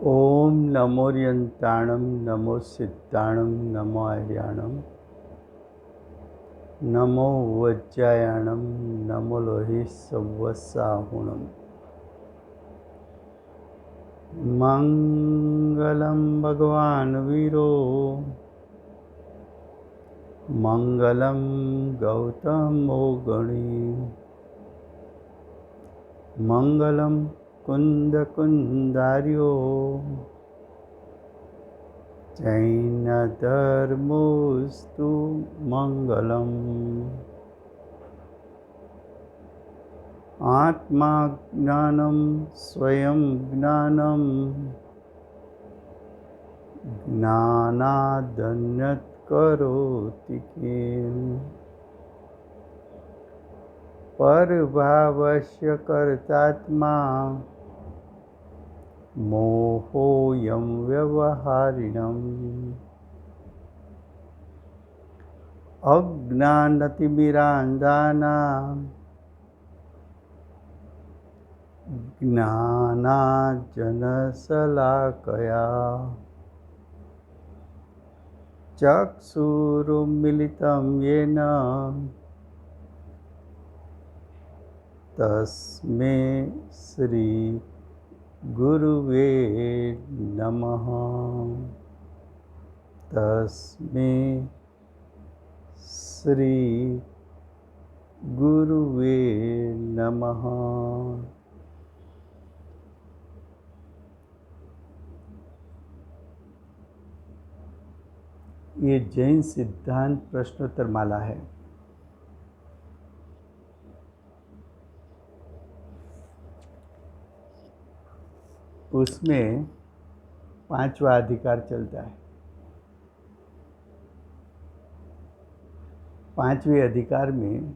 ओम नमो यंताणं नमो सिद्धाणं नमो आर्याणं नमो वज्रायाणं नमो लोहि सवसाहुणम् मंगलम भगवान वीरो मंगलम गौतमो गणी मंगलम कुंद कुंदार्यो जैन धर्मोस्तु मंगलम आत्मा ज्ञानम स्वयं ज्ञानम ज्ञानादन्यत् करोति किम् परभावस्य कर्तात्मा मोहोऽयं व्यवहारिणम् अज्ञानतिमिरान्धानां ज्ञानाञ्जनशलाकया चक्षुरुन्मीलितं येन तस्मै श्री गुरुवे नमः। तस्मै श्री गुरुवे नमः। ये जैन सिद्धांत प्रश्नोत्तर माला है। उसमें 5वां अधिकार चलता है। 5वें अधिकार में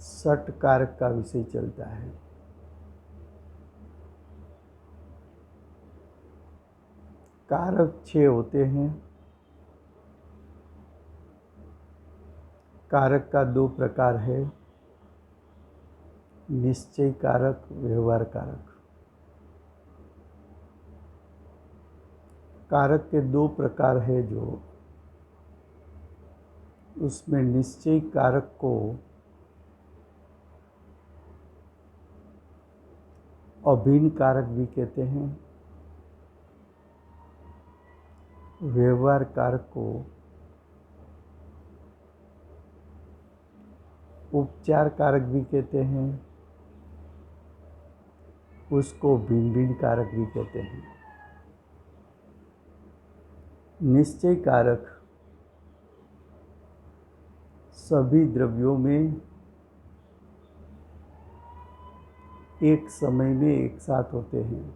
षट कारक का विषय चलता है। कारक 6 होते हैं। कारक का 2 प्रकार है, निश्चय कारक, व्यवहार कारक। कारक के 2 प्रकार है जो उसमें निश्चय कारक को अभिन्न कारक भी कहते हैं, व्यवहार कारक को उपचार कारक भी कहते हैं, उसको भिन्न भिन्न कारक भी कहते हैं। निश्चय कारक सभी द्रव्यों में एक समय में एक साथ होते हैं।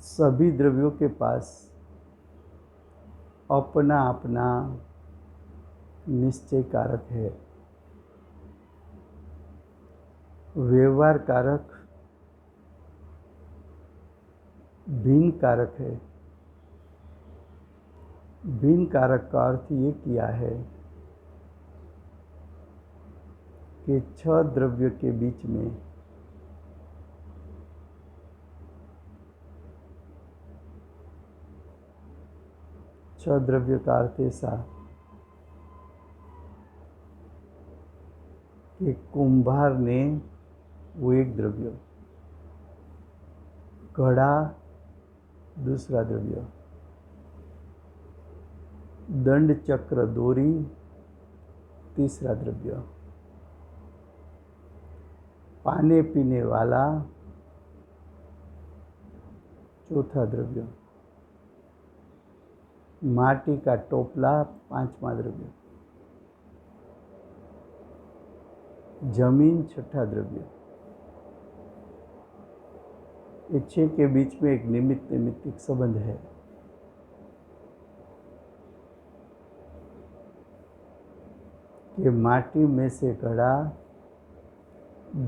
सभी द्रव्यों के पास अपना अपना निश्चय कारक है। व्यवहार कारक भिन्न कारक है। भिन्न कारक का अर्थ ये किया है कि 6 द्रव्य के बीच में छह द्रव्य का अर्थ ऐसा कि कुंभार ने वो एक द्रव्य, घड़ा दूसरा द्रव्य, दंड चक्र डोरी तीसरा द्रव्य, पानी पीने वाला चौथा द्रव्य, माटी का टोपला 5वां द्रव्य, जमीन 6ठा द्रव्य। ये 6 के बीच में एक निमित्त नैमित्तिक संबंध है। कि माटी में से घड़ा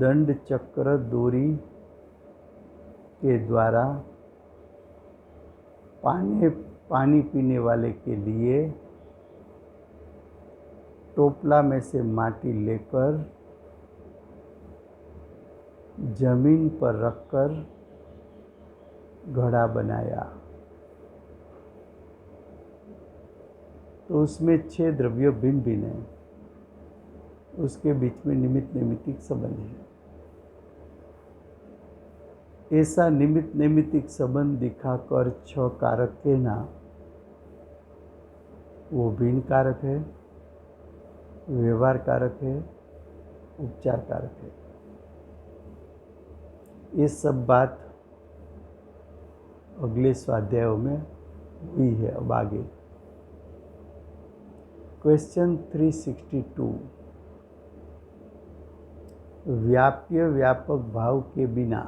दंड चक्र डोरी के द्वारा पानी पीने वाले के लिए टोपला में से माटी लेकर जमीन पर रखकर घड़ा बनाया तो उसमें 6 द्रव्य भिन्न भिन्न हैं, उसके बीच में निमित्त नैमित्तिक संबंध है। ऐसा निमित्त नैमित्तिक संबंध दिखाकर 6 कारक कहना वो भिन्न कारक है, व्यवहार कारक है, उपचार कारक है। ये सब बात अगले स्वाध्यायों में हुई है। अब आगे क्वेश्चन 362, व्याप्य व्यापक भाव के बिना।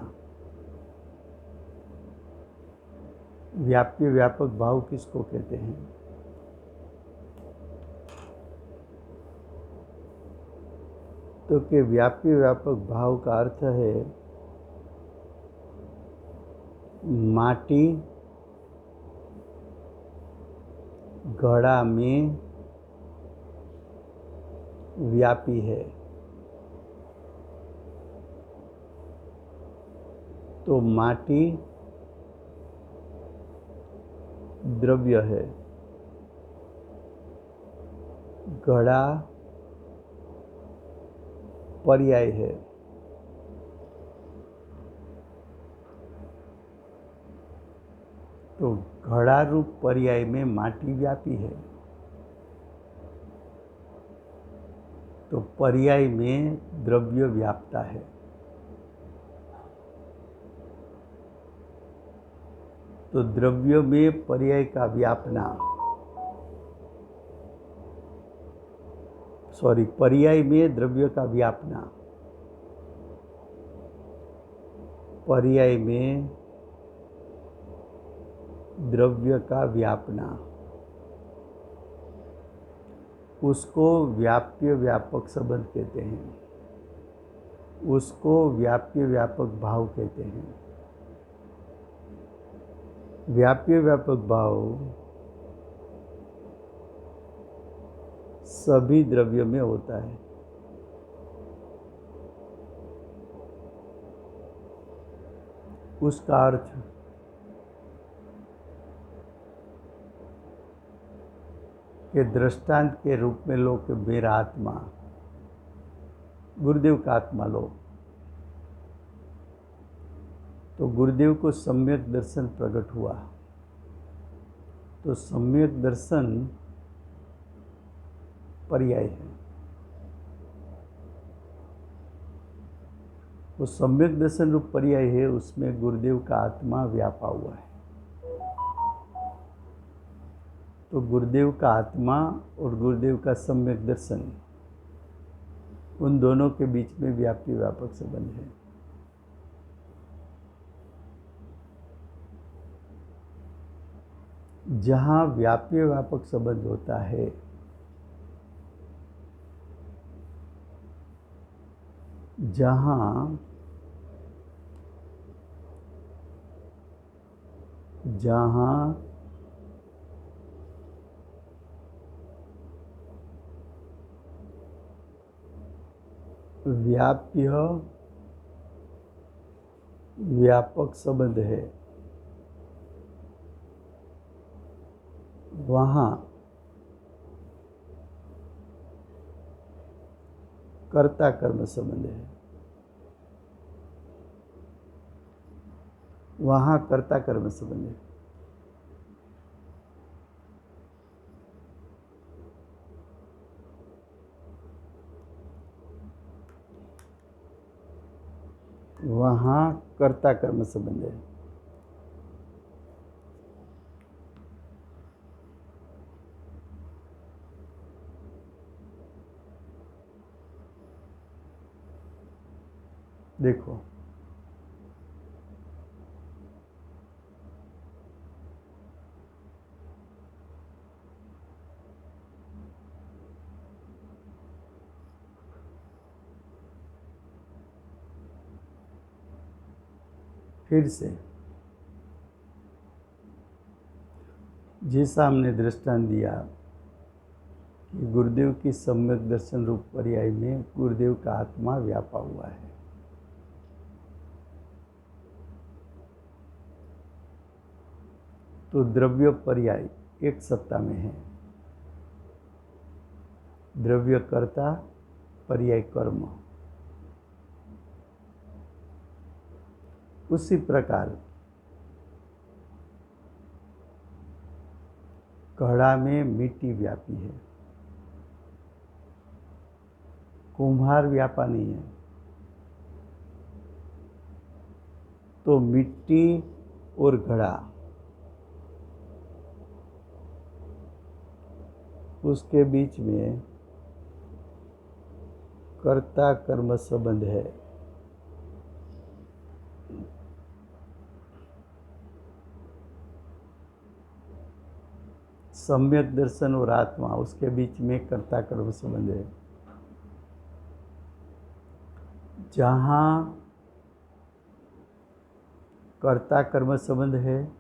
व्याप्य व्यापक भाव किसको कहते हैं? तो कि व्याप्य व्यापक भाव का अर्थ है माटी घड़ा में व्यापी है, तो माटी द्रव्य है, घड़ा पर्याय है। तो घड़ा रूप पर्याय में माटी व्यापी है, तो पर्याय में द्रव्य व्यापता है। तो द्रव्य में पर्याय का व्यापना, पर्याय में द्रव्य का व्यापना, पर्याय में द्रव्य का व्यापना, उसको व्याप्य व्यापक संबंध कहते हैं, उसको व्याप्य व्यापक भाव कहते हैं। व्याप्य व्यापक भाव सभी द्रव्यों में होता है। उसका अर्थ के दृष्टांत के रूप में लो कि मेरा आत्मा, गुरुदेव का आत्मा लो, तो गुरुदेव को सम्यक दर्शन प्रकट हुआ, तो सम्यक दर्शन पर्याय है। वो सम्यक दर्शन रूप पर्याय है, उसमें गुरुदेव का आत्मा व्यापा हुआ है। तो गुरुदेव का आत्मा और गुरुदेव का सम्यक दर्शन, उन दोनों के बीच में व्याप्य व्यापक संबंध है। जहाँ व्याप्य व्यापक संबंध होता है, जहाँ व्याप्य व्यापक संबंध है, वहाँ कर्ता कर्म संबंध है, वहाँ कर्ता कर्म संबंध है। वहाँ कर्ता कर्म संबंध है। देखो, फिर से जैसा हमने दृष्टांत दिया कि गुरुदेव की सम्यक दर्शन रूप पर्याय में गुरुदेव का आत्मा व्यापा हुआ है, तो द्रव्य पर्याय एक सत्ता में है। द्रव्य कर्ता, पर्याय कर्म। उसी प्रकार घड़ा में मिट्टी व्यापी है, कुम्हार व्यापा नहीं है। तो मिट्टी और घड़ा, उसके बीच में कर्ता कर्म संबंध है। सम्यक दर्शन और आत्मा, उसके बीच में कर्ता कर्म संबंध है। जहाँ कर्ता कर्म संबंध है,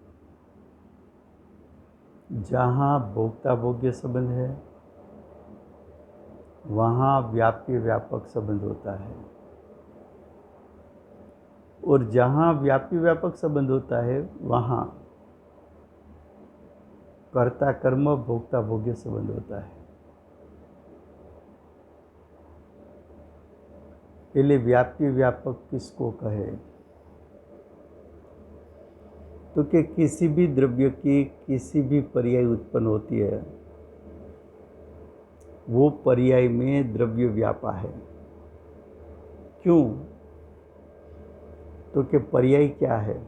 जहाँ भोक्ता भोग्य संबंध है, वहाँ व्याप्य व्यापक संबंध होता है। और जहाँ व्याप्य व्यापक संबंध होता है, वहाँ कर्ता कर्म भोक्ता भोग्य संबंध होता है। पहले व्याप्य व्यापक किसको कहे? तो कि किसी भी द्रव्य की किसी भी पर्याय उत्पन्न होती है, वो पर्याय में द्रव्य व्यापा है। क्यों? तो कि पर्याय क्या है?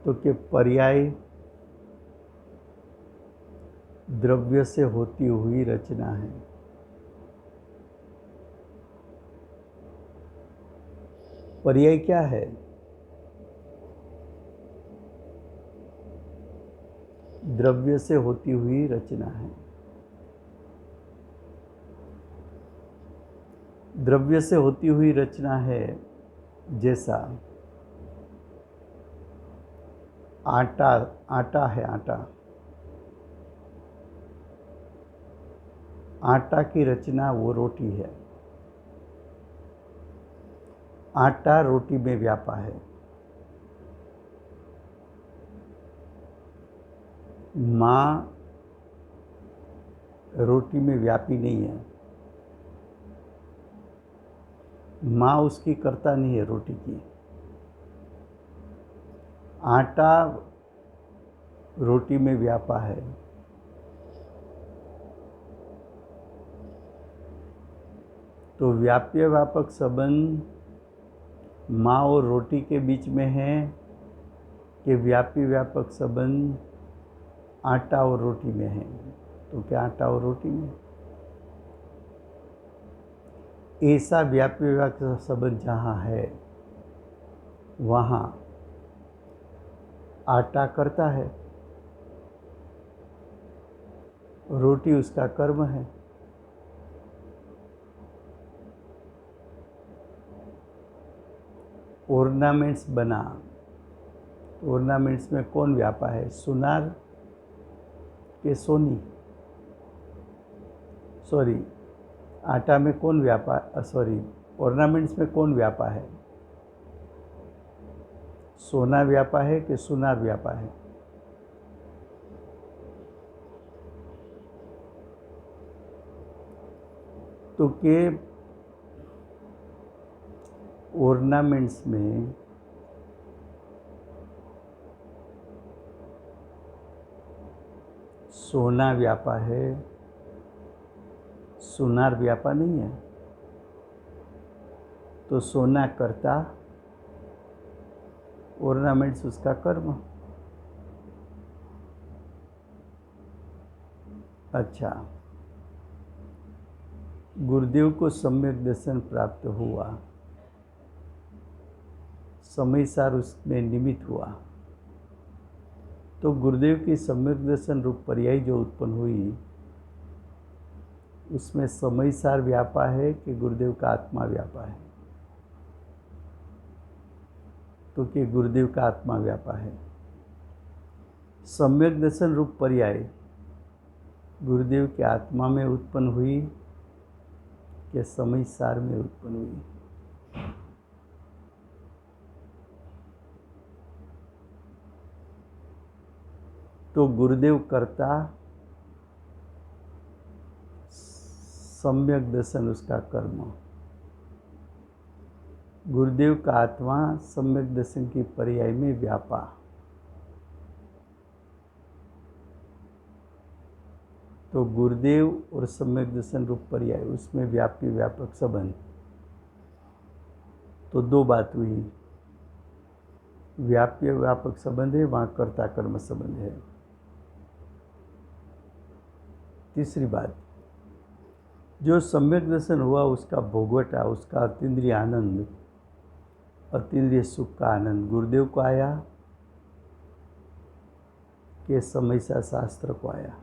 तो कि पर्याय द्रव्य से होती हुई रचना है। पर्याय क्या है? द्रव्य से होती हुई रचना है। द्रव्य से होती हुई रचना है। जैसा आटा है। आटा की रचना वो रोटी है। आटा रोटी में व्यापा है। माँ रोटी में व्यापी नहीं है। माँ उसकी कर्ता नहीं है रोटी की। आटा रोटी में व्यापा है। तो व्याप्य व्यापक संबंध माँ और रोटी के बीच में है कि व्यापी व्यापक संबंध आटा और रोटी में है? तो क्या आटा और रोटी में? ऐसा व्यापी व्यापक संबंध जहाँ है, वहाँ आटा करता है, रोटी उसका कर्म है। ऑर्नामेंट्स बना, ऑर्नामेंट्स में कौन व्यापा है? सुनार के सोनी? सॉरी, आटा में कौन व्यापा? सॉरी, ऑर्नामेंट्स में कौन व्यापा है? सोना व्यापा है कि सुनार व्यापा है? तो के ऑर्नामेंट्स में सोना व्यापा है, सुनार व्यापा नहीं है। तो सोना करता, ऑर्नामेंट्स उसका कर्म। अच्छा, गुरुदेव को सम्यक दर्शन प्राप्त हुआ, समय सार उसमें निमित्त हुआ। तो गुरुदेव की सम्यक दर्शन रूप पर्याय जो उत्पन्न हुई, उसमें समय सार व्यापा है कि गुरुदेव का आत्मा व्यापा है? तो कि गुरुदेव का आत्मा व्यापा है। सम्यक दर्शन रूप पर्याय गुरुदेव के आत्मा में उत्पन्न हुई कि समय सार में उत्पन्न हुई? तो गुरुदेव कर्ता, सम्यक दर्शन उसका कर्म। गुरुदेव का आत्मा सम्यक दर्शन की पर्याय में व्यापा। तो गुरुदेव और सम्यक दर्शन रूप पर्याय, उसमें व्यापी व्यापक संबंध। तो दो बात हुई, व्याप्य व्यापक संबंध है, वहाँ कर्ता कर्म संबंध है। तीसरी बात, जो सम्यक दर्शन हुआ उसका भोगवटा, उसका अतीन्द्रिय आनंद, अतीन्द्रिय सुख का आनंद गुरुदेव को आया कि समयसा शास्त्र को आया?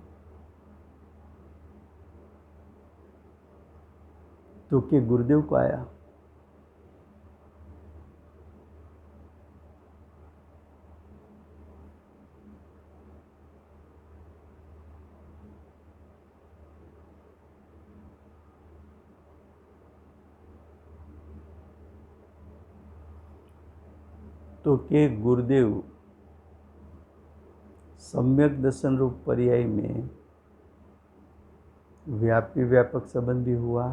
तो कि गुरुदेव को आया। तो के गुरुदेव सम्यक दर्शन रूप पर्याय में व्यापी व्यापक संबंध भी हुआ,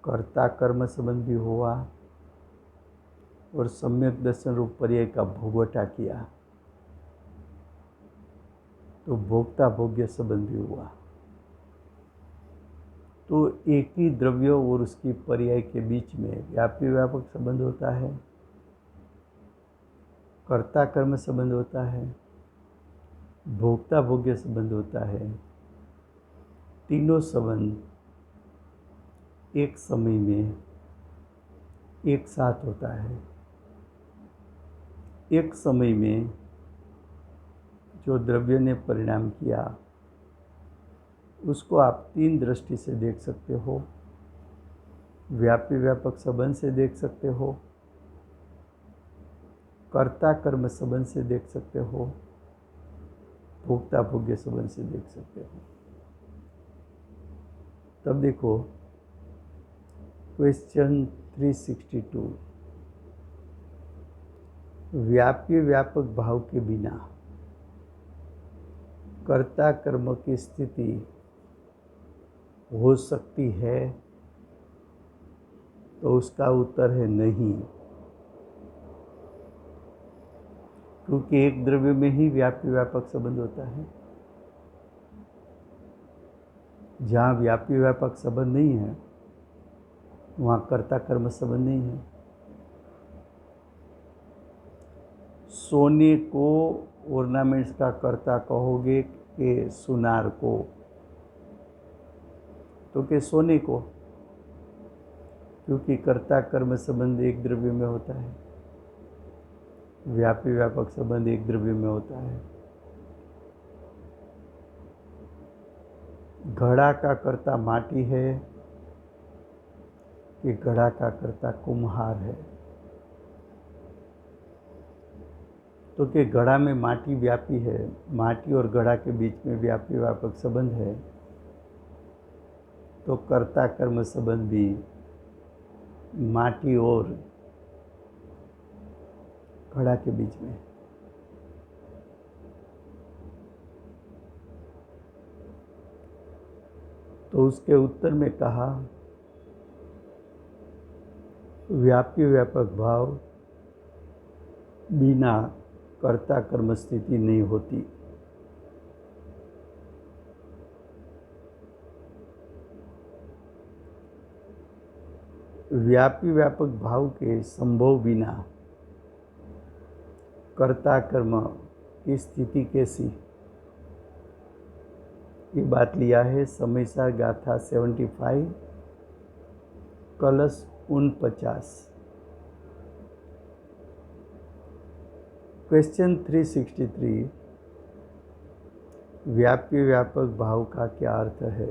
कर्ता कर्म संबंध भी हुआ, और सम्यक दर्शन रूप पर्याय का भोगवटा किया, तो भोक्ता भोग्य संबंध भी हुआ। तो एक ही द्रव्य और उसकी पर्याय के बीच में व्यापी व्यापक संबंध होता है, कर्ता कर्म संबंध होता है, भोक्ता भोग्य संबंध होता है। तीनों संबंध एक समय में एक साथ होता है। एक समय में जो द्रव्य ने परिणाम किया उसको आप तीन दृष्टि से देख सकते हो। व्यापी व्यापक संबंध से देख सकते हो, कर्ता कर्म संबंध से देख सकते हो, भोक्ता भोग्य संबंध से देख सकते हो। तब देखो क्वेश्चन 362, व्यापी व्यापक भाव के बिना कर्ता कर्म की स्थिति हो सकती है? तो उसका उत्तर है नहीं, क्योंकि एक द्रव्य में ही व्यापी व्यापक संबंध होता है। जहाँ व्यापी व्यापक संबंध नहीं है वहाँ कर्ता कर्म संबंध नहीं है। सोने को ऑर्नामेंट्स का कर्ता कहोगे कि सुनार को? तो कि सोने को, क्योंकि कर्ता कर्म संबंध एक द्रव्य में होता है, व्यापी व्यापक संबंध एक द्रव्य में होता है। घड़ा का कर्ता माटी है कि घड़ा का कर्ता कुम्हार है? तो कि घड़ा में माटी व्यापी है, माटी और घड़ा के बीच में व्यापी व्यापक संबंध है, तो कर्ता कर्म संबंध भी माटी और घड़ा के बीच में। तो उसके उत्तर में कहा व्यापी व्यापक भाव बिना कर्ता कर्म स्थिति नहीं होती। व्यापी व्यापक भाव के संभव बिना कर्ता कर्म की स्थिति कैसी? ये बात लिया है समयसार गाथा 75 कलश 49। क्वेश्चन 363, व्यापी व्यापक भाव का क्या अर्थ है?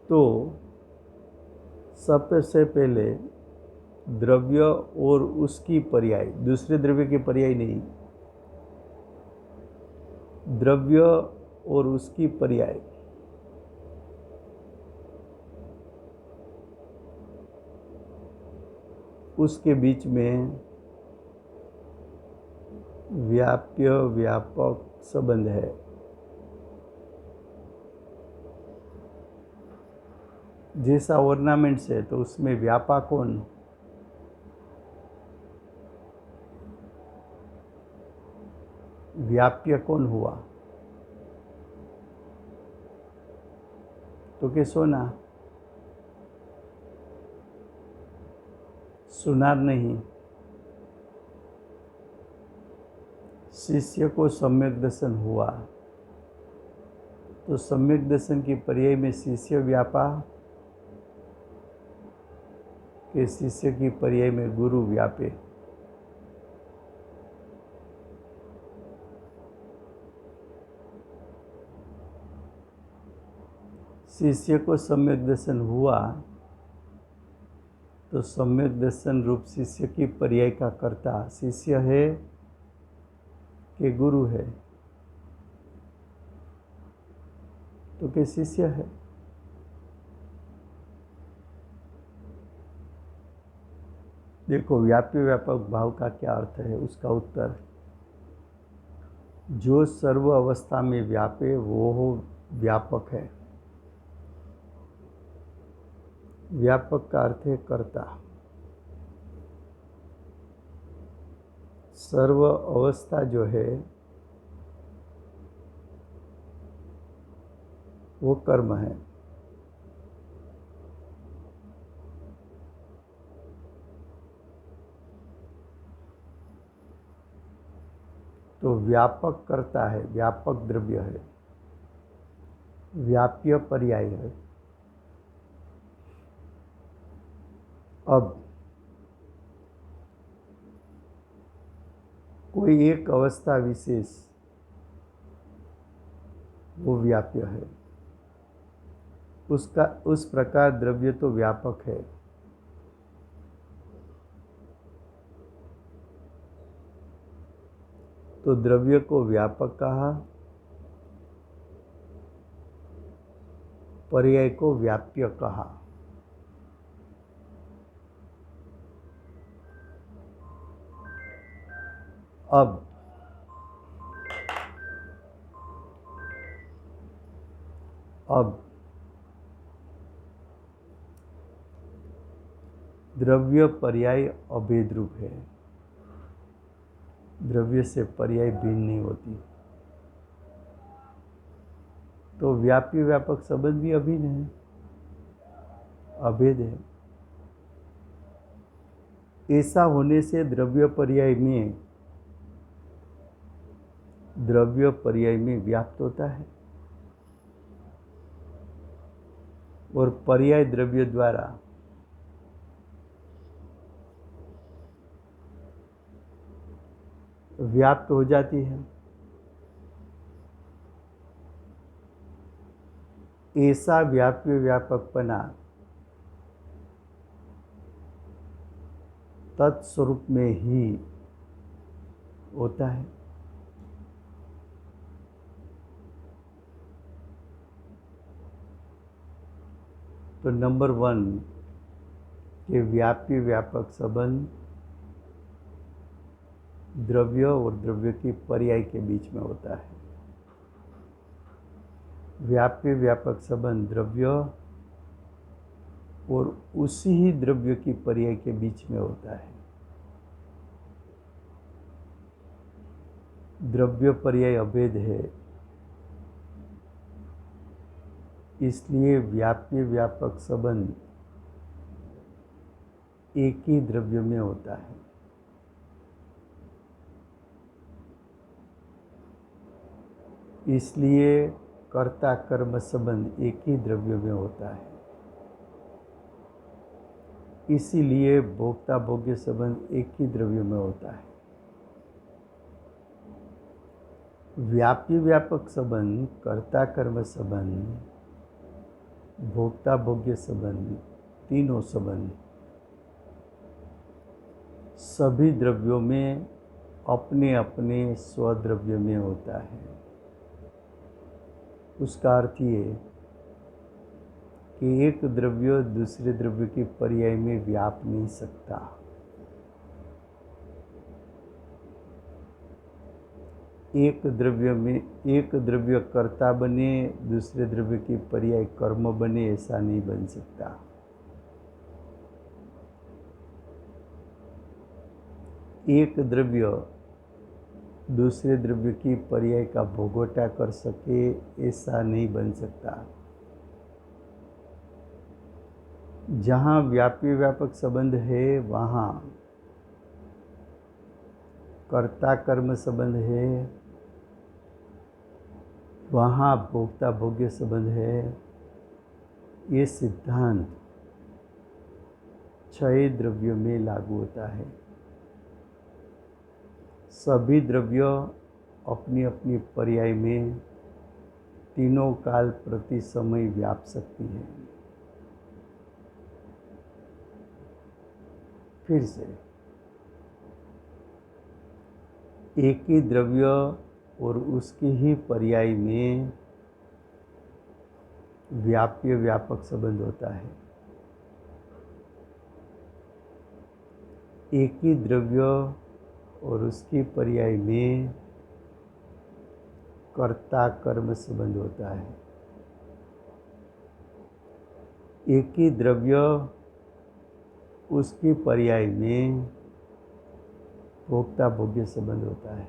तो सबसे पहले द्रव्य और उसकी पर्याय, दूसरे द्रव्य के पर्याय नहीं, द्रव्य और उसकी पर्याय। उसके बीच में व्याप्य व्यापक संबंध है। जैसा ऑर्नामेंट्स है तो उसमें व्यापा कौन? व्याप्य कौन हुआ? तो के सोना सुनार नहीं। शिष्य को सम्यक दर्शन हुआ तो सम्यक दर्शन की पर्याय में शिष्य व्यापा कि शिष्य की पर्याय में गुरु व्यापे? शिष्य को सम्यक दर्शन हुआ तो सम्यक दर्शन रूप शिष्य की पर्याय का कर्ता शिष्य है कि गुरु है? तो कि शिष्य है। देखो व्यापी व्यापक भाव का क्या अर्थ है? उसका उत्तर, जो सर्व अवस्था में व्यापे वो हो व्यापक है। व्यापक का अर्थ है कर्ता। सर्व अवस्था जो है वो कर्म है। तो व्यापक करता है, व्यापक द्रव्य है, व्याप्य पर्याय है। अब कोई एक अवस्था विशेष वो व्याप्य है, उसका उस प्रकार द्रव्य तो व्यापक है। तो द्रव्य को व्यापक कहा, पर्याय को व्याप्य कहा। अब द्रव्य पर्याय अभेद रूप है। द्रव्य से पर्याय भिन्न नहीं होती। तो व्यापी व्यापक संबंध भी अभिन्न है, अभेद है। ऐसा होने से द्रव्य पर्याय में व्याप्त होता है और पर्याय द्रव्य द्वारा व्याप्त हो जाती है। ऐसा व्याप्य व्यापकपना तत्स्वरूप में ही होता है। तो नंबर 1 के व्यापी व्यापक संबंध द्रव्य और द्रव्य की पर्याय के बीच में होता है। व्यापी व्यापक संबंध द्रव्य और उसी ही द्रव्य की पर्याय के बीच में होता है। द्रव्य पर्याय अभेद है, इसलिए व्यापी व्यापक संबंध एक ही द्रव्य में होता है। इसलिए कर्ता कर्म संबंध एक ही द्रव्य में होता है। इसीलिए भोक्ता भोग्य संबंध एक ही द्रव्य में होता है। व्यापी व्यापक संबंध, कर्ता कर्म संबंध, भोक्ता भोग्य संबंध, तीनों संबंध सभी द्रव्यों में अपने अपने स्वद्रव्य में होता है। उसका अर्थ ये कि एक द्रव्य दूसरे द्रव्य की पर्याय में व्याप नहीं सकता। एक द्रव्य कर्ता बने, दूसरे द्रव्य की पर्याय कर्म बने, ऐसा नहीं बन सकता। एक द्रव्य दूसरे द्रव्य की पर्याय का भोगोटा कर सके, ऐसा नहीं बन सकता। जहाँ व्यापी व्यापक संबंध है वहाँ कर्ता कर्म संबंध है, वहाँ भोक्ता भोग्य संबंध है। ये सिद्धांत 6 द्रव्यों में लागू होता है। सभी द्रव्य अपनी अपनी पर्याय में तीनों काल प्रति समय व्याप सकती है। फिर से एक ही द्रव्य और उसकी ही पर्याय में व्याप्य व्यापक संबंध होता है। एक ही द्रव्य और उसकी पर्याय में कर्ता कर्म संबंध होता है। एक ही द्रव्य उसकी पर्याय में भोक्ता भोग्य संबंध होता है।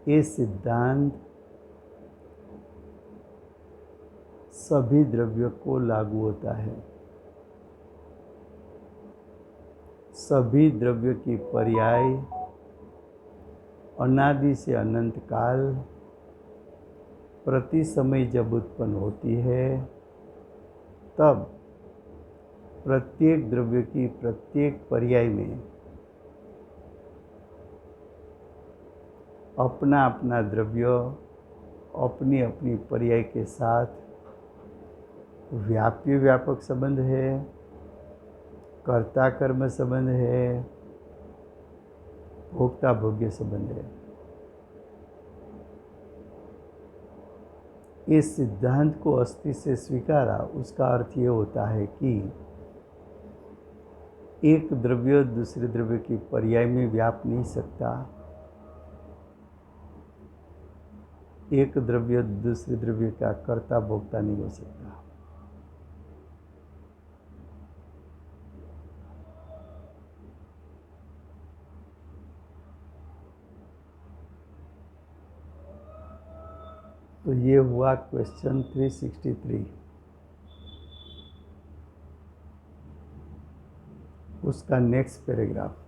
ये सिद्धांत सभी द्रव्यों को लागू होता है। सभी द्रव्य की पर्याय अनादि से अनंत काल प्रति समय जब उत्पन्न होती है, तब प्रत्येक द्रव्य की प्रत्येक पर्याय में अपना अपना द्रव्य अपनी अपनी पर्याय के साथ व्याप्य व्यापक संबंध है, कर्ता कर्म संबंध है, भोक्ता भोग्य संबंध है। इस सिद्धांत को अस्थि से स्वीकारा, उसका अर्थ ये होता है कि एक द्रव्य दूसरे द्रव्य की पर्याय में व्याप नहीं सकता। एक द्रव्य दूसरे द्रव्य का कर्ता भोक्ता नहीं हो सकता। तो ये हुआ क्वेश्चन 363। उसका नेक्स्ट पैराग्राफ।